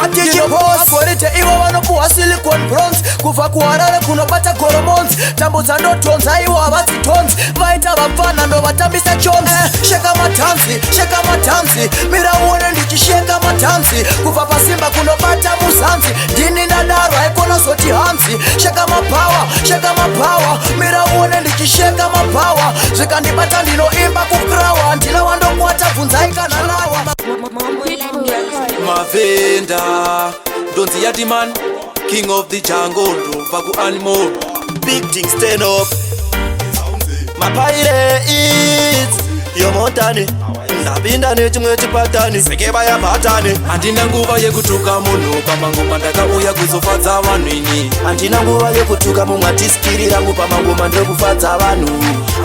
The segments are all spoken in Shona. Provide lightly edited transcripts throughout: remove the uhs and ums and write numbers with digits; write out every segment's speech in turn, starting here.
patichipos kwerete ivo vanopuhwa silicon bronze kubva kuharare kunobata goromons tambo dzandotonza ivo havasi tons vaita vapfana ndovatambisa chons sheka matanzi mira uone ndichisheka matanzi kubva pasimba kunobata muzanzi ndini ndadaro haikona zoti hanzi sheka mapawa mira uone ndichisheka mapawa zvikandibata ndinoimba kukrawa ndina wandokwata bvunzai kana lawa Mavenda Donzi Yatiman King of the jungle Ndova ku animal Big things stand up Mapaire is Yomontani Ndapinda nechimwe chipatani Sekeba ya patani Andina nguva yekutuka munhu pamangoma ndakauya kuzofadza vanhu ini Andina nguva yekutuka mumwatiskiri rangu pamangoma ndokufadza vanhu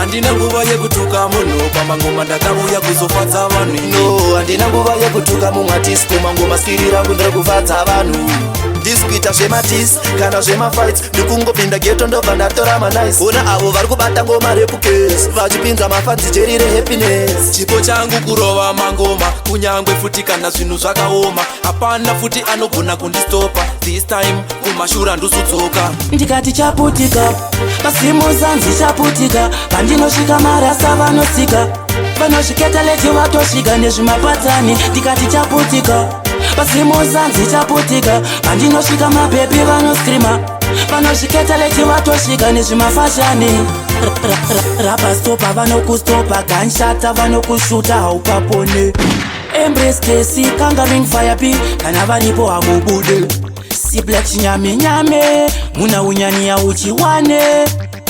Andina nguva yekutuka munhu pamangoma ndakauya kuzofadza vanhu ini No, andina nguva yekutuka mumwatisko mangoma skiri rangu ndokufadza vanhu Diskuita zvematis kana zvemafights ndikungopinda geto ndobva ndatora manice ona avo vari kubata ngoma repukes vachipinza mafanzi jerire happiness chipo changu kurova mangoma kunyangwe futi kana zvinhu zvakaoma hapana futi anogona kundistopa this time kumashura ndosudzoka ndikati chaputika pasimuzanzi chaputika pandinosvika marasa vanosika vanosviketa leti vatosvika nezvimapatani ndikati chaputika pasimuzanzi chaputika pandinosvika mabhebi vanoskrima vanosviketa leti vatosvika nezvimafashani rapastopa vanokustopa ganshata vanokushuta haupapone embrace kesi kangaring firepi kana varipo hamubude siblack chinyame muna unyani ya uchiwane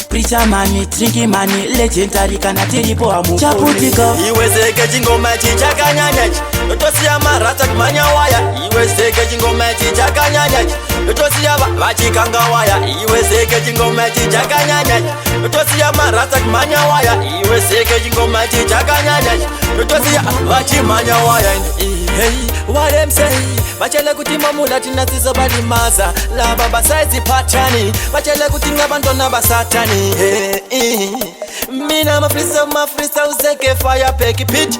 Preacher money, drinking money, legendary kana tiripo hamu chaputika Iwe zeke chingoma chichakanyanyachi Notosiya marata kumanya waya Iwe zeke chingoma chichakanyanyachi Notosiya vachikanga waya Iwe zeke chingoma chichakanyanyachi Notosiya marata kumanya waya Iwe zeke chingoma chichakanyanyachi Notosiya vachimanya waya Hey, what them say Bachele kuti mamula tinasizo balimaza Laba basaizi patani Bachele kuti ngabandona basatani Mina mafrisa uzeke fire peki pitch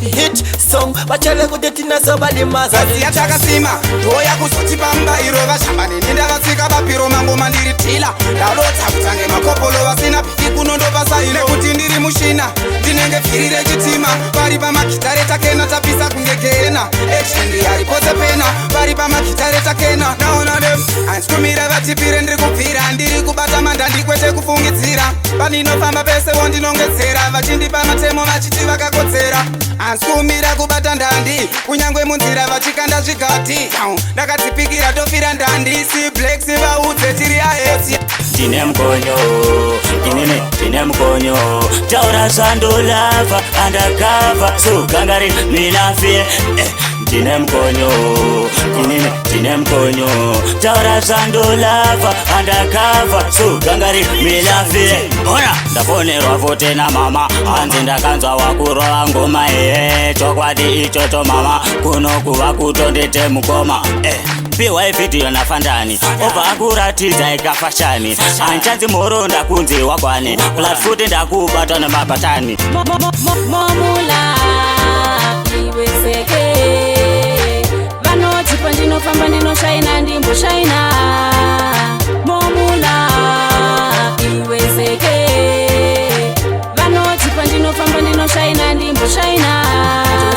hit song Bachele kuti tinazo balimaza Zia takasima Doya kusoti bamba irova shambani Nindakatsika bapiro mangoma ndiri tila Dalota kutange makopolo wasina piki kunondo basaile Kuti ndiri mushina Ndinenge firire chitima Pari pa makitare takena tapisa kungekena Action yari pose pena Pari pa makitare takena Naona dem Anskumira vatipire ndiri kupira Ndiri kubata manda ndikwete kufungitsira Paninofamba pese wondinongetsera Vachindipa matemo vachiti vakakotsera Anskumira kubata ndandi Kunyangwe munzira vachikanda zvikati Ndakatipikira tofira ndandi Si black si vaudze tiri ahetsi Tine mkonyo, tine mkonyo Taura zandolava, undercover So gangari, minafie Tine mkonyo, tine mkonyo Taura zandolava, undercover So gangari, minafie Ona, ndafonerwa vote na mama Hanzi ndakanzwa wakurova ngoma Chokwadi ichocho mama Kunokuva kutondete mukoma Piwa video na fandani Opa akuratidza ikafashani Anchanzi moro ndakunzi wakwane Platfoot ndakubata na mapatani Momula iwe seke Vanoti pandinofamba ndinoshaina ndimbo shaina Momula iwe seke Vanoti pandinofamba ndinoshaina ndimbo shaina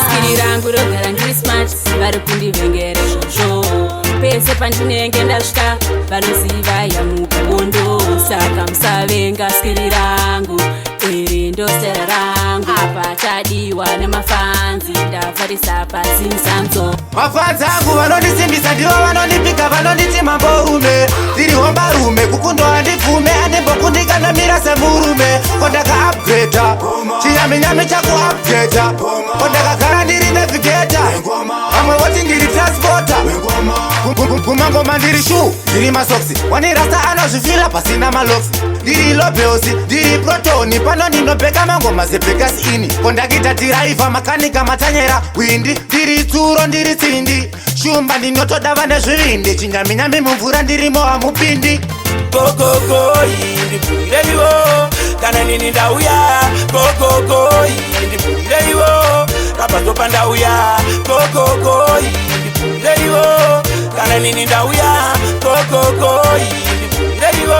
Skiri rangu rogara ndiri smart vari kundivengere zvozvo pese pandinenge ndasvika vanoziva yamubondo saka musavenga skiri rangu iri ndosera rangu apa tadiwa nemafanzi ndavharisa pasi musanzo mafanzi angu vanondisimbisa ndivo vanondipika vanonditi mamborume ndiri hombarume kukundo handibvume anembokundikandamira semurume kondaka upgreda chiyaminyami chakuupgreda kondakagara ndiri navigeta vamwe voti ndiri transporta kumangoma ndiri shu ndiri masoksi wanirasta anozvifila pasina maloksi ndiri lobelsi ndiri protoni pano ndinobheka mangoma zebhekasi ini kondakita tiraiva makanika matanyera windi ndiri tsuro ndiri tsindi shumba ndinotodava nezvivindi chinyaminyami mumvura ndirimo hamupindi Gogogoyi ndiburireiwo kana nini ndauya Gogogoyi ndiburireiwo kapazopa ndauya Gogogoyi ndiburireiwo nini ndauya kokokoi ndibvumireivo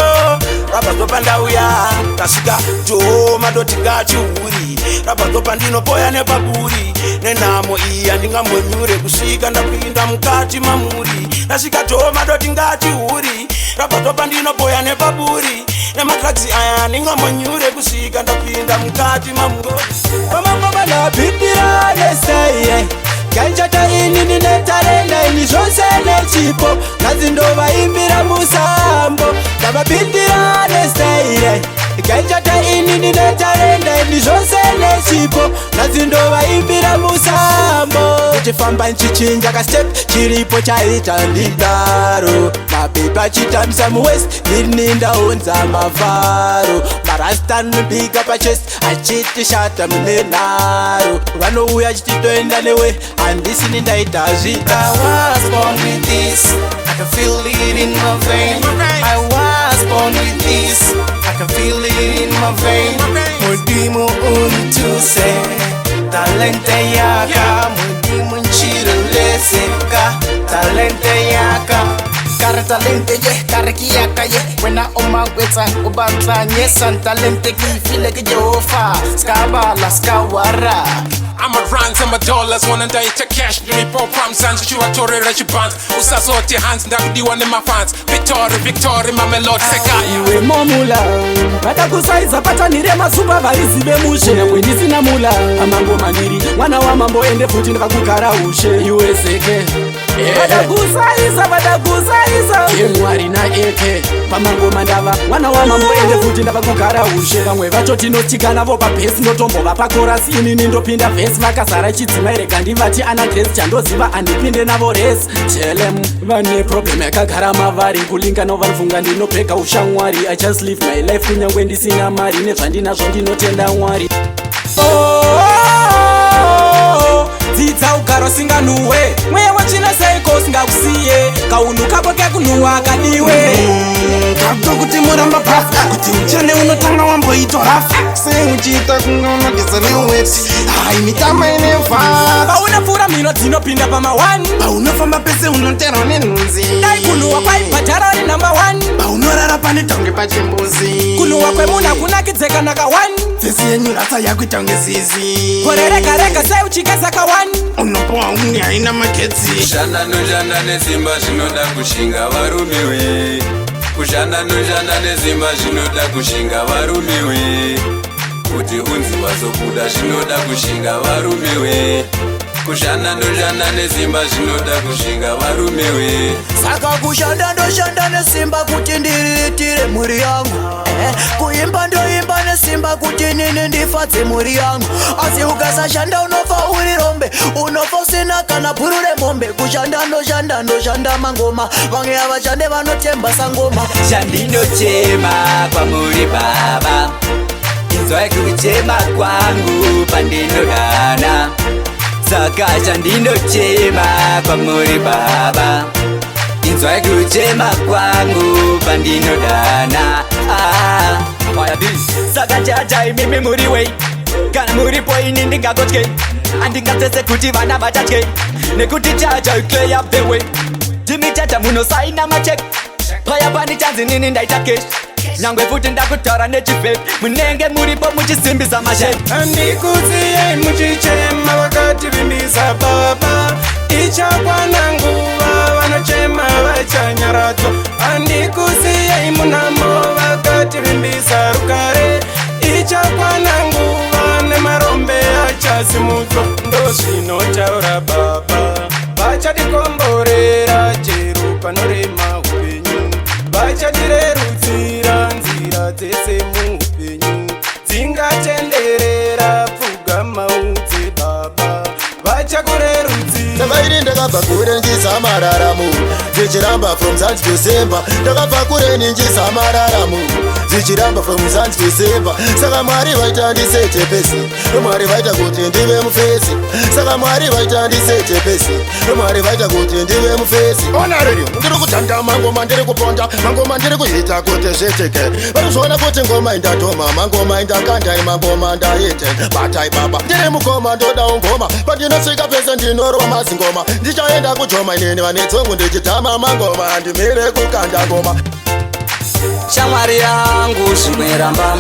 rabvazopa ndauya tasvika to madoti ngachiuri rabvazopa ndinopoya nepaburi nenhamo iyi handingambonyure kusvika ndapinda mukati mamuri ndasvika to madoti ngachiuri rabvazopa ndinopoya nepaburi nematraksi aya handingambonyure kusvika ndapinda mukati mamuri Pamangoma napindira nesaiye Ganjata ini ninetarenda ini zvose nechipo Nazindovaimbira musambo Ndavapindira nesaiye Ganjata ini ninetarenda ini zvose nechipo Nazindovaimbira musambo Uchifamba nchichinja ka step chiripo chaita ndidaro Mapepa chitamisa muwest Ninindaunza mavaro Marasta nubika pa chest Achiti shata mnenaro Vanouya chititoenda newe Andisi nindaita zvita I was born with this, I can feel it in my vein. I was born with this, I can feel it in my vein. Mudimu untuse, talente yaka. Mudimu nchiruleseka, talente yaka. Kare talente ye, kare kiyaka ye. Wena oma weta ubata nyesan talente kifile kijofa. Skabala skawara. I'm a ranks, I'm a dollars, wanna die to cash. Do me pop from sands, you are tore rich bands. Usasote hands, ndakudiwa ne my fans. Victory, my melody seka. Iwe momula vatakusaiza patanire masupa varizive mushe kwendisina mula amango mandiri mwana wa mambo ende futi ndakakugara ushe iwe seke vatakusaiza yemwari naeke pamango mandava mwana wa mambo ende futi ndakakugara ushe vamwe vacho tinotika navo pabhesi ndotombova pakorasi inini ndopinda vhesi vakazara chidzimai rega ndivati ana gresi chandoziva andipinde navo resi chelem vane problem yakagara mavari kulinga no vanfunga ndinopeka ushamwari I just live my life kunyangwe ndisina mari nezvandinazvo ndinotenda mwari dzidza ugaro singanuwe mweya wachina seiko singakusiye kaunhu kako kekunuwa kadiwe Kabto kuti muramba pafa kuti uchane unotanga wamboitorafa sei uchiita kunga unogeza neweti hai mitama inefa paunopfuura mhino dzinopinda pama1 paunofamba pese unoterwa nenhunzi dai kunhuwa kwaibhadhara ri namba 1 paunorara pane tonge pachimbuzi kunhuwa kwemunhu hakunakidzeka naka 1 dzesi yenyu rasa yakuita unge zizi gore rega rega sei uchigeza ka 1 unopowa uni haina magetsi kushanda noshanda nesimba zvinoda kushinga varumiwe kushanda noshanda nesimba zvinoda kushinga varumiwe kuti unzi wazobuda zvinoda kushinga varumiwe kushanda noshanda nesimba zvinoda kushinga varumiwe saka kushanda ndoshanda nesimba kuti ndiriritire mhuri yangu kuimba ndoimba nesimba kuti nini ndifadze mhuri yangu asi ukasashanda unofa uri rombe unofa usina kana bhuru remombe kushanda ndoshanda mangoma vamwe havashande vanotemba sangoma Chandinochema kwamuri baba inzwai kuchema kwangu pandinodana saka chandinochema kwamuri baba inzwai kuchema kwangu pandinodana saka chachai mimi muriwei kana muripo ini ndingagotye andingatsese kuti vana vatatye nekuti chachai clear up the way jimi chacha munosaina machek paya pani chanzi nini ndaita kesh nyangwe futi ndakutaura nechifepi munenge muripo muchisimbisa mashepi andikuziyei muchichema vakativimbisa baba ichakwana nguva vanochema vachanyaradzwa andikuziyei munamo vakativimbisa rugare ichakwana nguva nemarombe achasimudzwa ndozvinotaura baba vachatikomborera chero panorema upenyu vachatirerutsira nzira dzese muupenyu dzingatenderera pfugama udze baba vachakurerutsira Samairi ndakabva kure njisa mararamo Dzichiramba from Zanzi to Semba Ndakabva kure ninjisa mararamo dzichiramba from Zanzi to Simba. Saka Mwari vaita ndisete pesi, Mwari vaita kuti ndive mufesi. Saka Mwari vaita ndisete pesi, Mwari vaita kuti ndive mufesi. Ona radio ndiri kutanda mangoma ndiri kuponda, mangoma ndiri kuita kuti zveteke. Vanozviona kuti ngoma indatoma, mangoma indakanda, mangoma ndaite batai baba. Ndiri mukoma ndoda ngoma, pandinosvika pese ndinorwa mazingoma. Ndichaenda kujoma inini vanetsongo ndichitama mangoma, ndimire kukanda ngoma. Shamwari yangu zvimweramba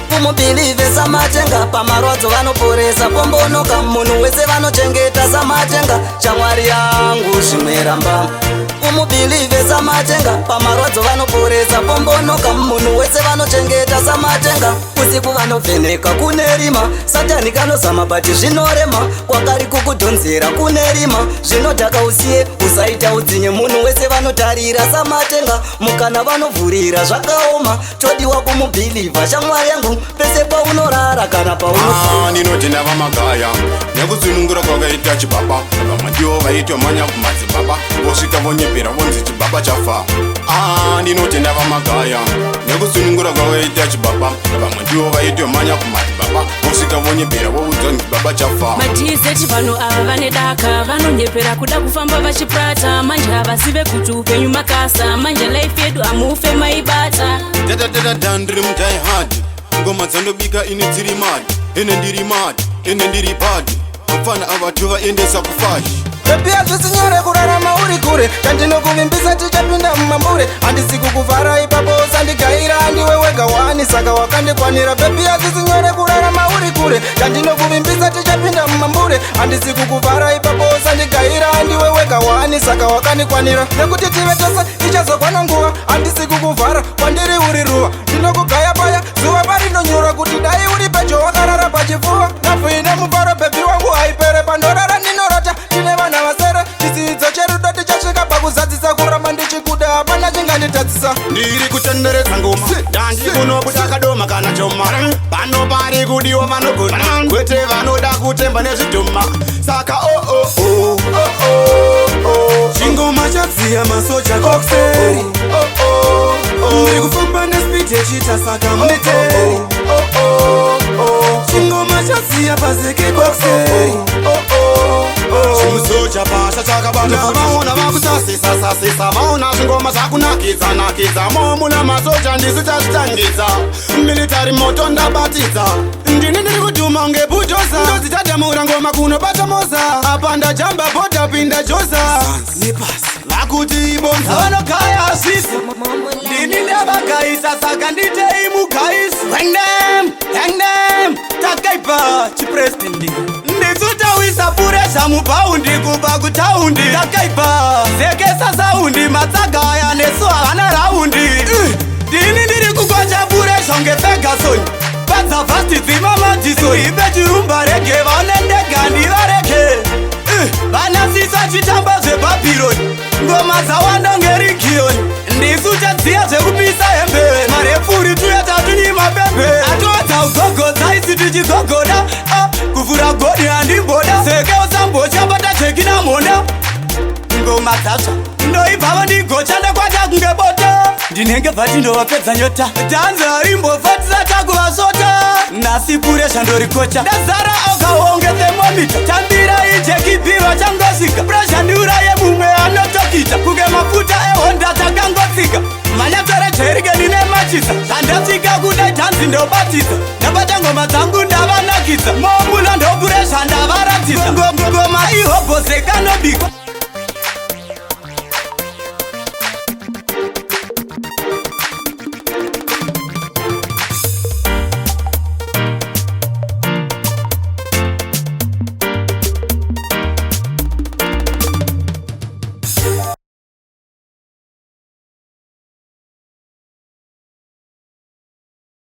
kumubhilive samatenga, pamarwadzo vanoporesa pombonoka, munhu wese vanochengeta samatenga. Shamwari yangu zvimweramba kumubhilive samatenga, pamarwadzo vanoporesa pombonoka, munhu wese vanochengeta samatenga. Usiku vanovheneka kune rima, satani kanozama bati zvinorema, kwakari kukudhonzera kune rima, zvinodhaka usiye usaita udzinye, munhu wese vanotarira samatenga, mukana vanovhurira zvakaoma, todiwa kumubhilivha. Shamwari yangu pese paunorara kana pauno ndinotenda vamagaya nekutsunungura kwakaita chibaba, vamwe ndivo vaitwa manya kumadzibaba, vosvika vonyepera vonzi chibaba chafa. Ndinotenda vamagaya nekutsunungura kwakaita chibaba, vamwe ndivo vaitwa manya kumadzibaba, vosvika vonyepera voudza chibaba chafa. madhizeti vanhu ava vane daka, vanonyepera kuda kufamba vachiprata, manje havasive kuti upenyu makasa, manje life yedu hamufe maibata. Dadadadada ndiri mujai hadi, ngoma dzandobika ine dziri madi, ene ndiri madi, ene ndiri padi, vapfana avatu vaendesa kufashi. Bebi hazvisinyore kurarama uri kure, chandinokuvimbisa tichapinda mumambure, handisi kukuvhara ipapo usandigaira, handiwe wega wani saka wakandikwanira. Bebi hazvisinyore kurarama uri kure, chandinokuvimbisa tichapinda mumambure, handisi kukuvhara ipapo usandigaira, handiwe wega wani saka wakandikwanira. Nekuti tive tose ichazokwana nguva, handisi kukuvhara kwandiri uri ruva, ndinokugaya paya zuva parinonyura kuti dai uri pejo wakarara pachifuva. Nhafu ine mufaro bebi wangu haipere, pandorara ndinorota tine vana vasere, chisidzo cherudo tichasvika pakuzadzisa, kuramba ndichikuda hapana chinganditadzisa. Ndiri kutenderedza ngoma, dandi kunobuda kadoma kana choma, pano pari kudiwa vanogona, kwete vanoda kutemba nezvidhoma. Saka chingoma chadziya masoja kokuseri, ndiri kufamba nespidi yechita saka muteri, chingoma chadziya pazeke kokuseri, chimusocha pasha chakabanda, vaona vakusasisa sasisa, vaona zvingoma zvakunakidza nakidza, momuna masoja ndisu tazvitangidza, militari moto ndabatidza, ndini ndiri kudhuma ngebujoza, ndodzitadamura ngoma kunobata moza, apa ndajamba bhodha pinda joza, vakuti ibonza vanogaya asisi, ndini ndavagaisa saka nditei mugaisi. Hang them, takaipa chipresidendi, nditsutawisa puresha mubhaundi kubva kutaundi, takaipa zekesa saundi, matsagaya nesu havana raundi, ndini ndiri kugocha puresha ngepegasoni, padza vhasti dzima madisoni, ipe chirumba rege vaonendega ndivarege, vanasisa chitamba zvebhabhironi, ngoma dzawanda ngerigioni, ndisu chadziya zvekupisa hembe, marefuri tuyatatu ni mapembe, atoedza ugogodza isi tichigogoda, kuvhura godi handimboda, seke usambocha bata cheki namona, ngoma dzatsva ndoibvavo ndigocha ndakwata kunge bota, ndinenge bvati ndovapedza nyota, dhanza rimbobvatisa takuvasota, nhasi puresha ndorikocha, ndazara okahonge themomita, tambira ijekibhirwa changosika, presha ndiuraye mumwe anotokita, kunge mafuta ehonda takangotsika, manyatore jerikeni nemachisa, zvandasvika kudai dhanzi ndobatisa, ndabata ngoma dzangu ndavanakidza, momuna ndopuresha ndavaratidza, ngoma ihobhozekanobikwa.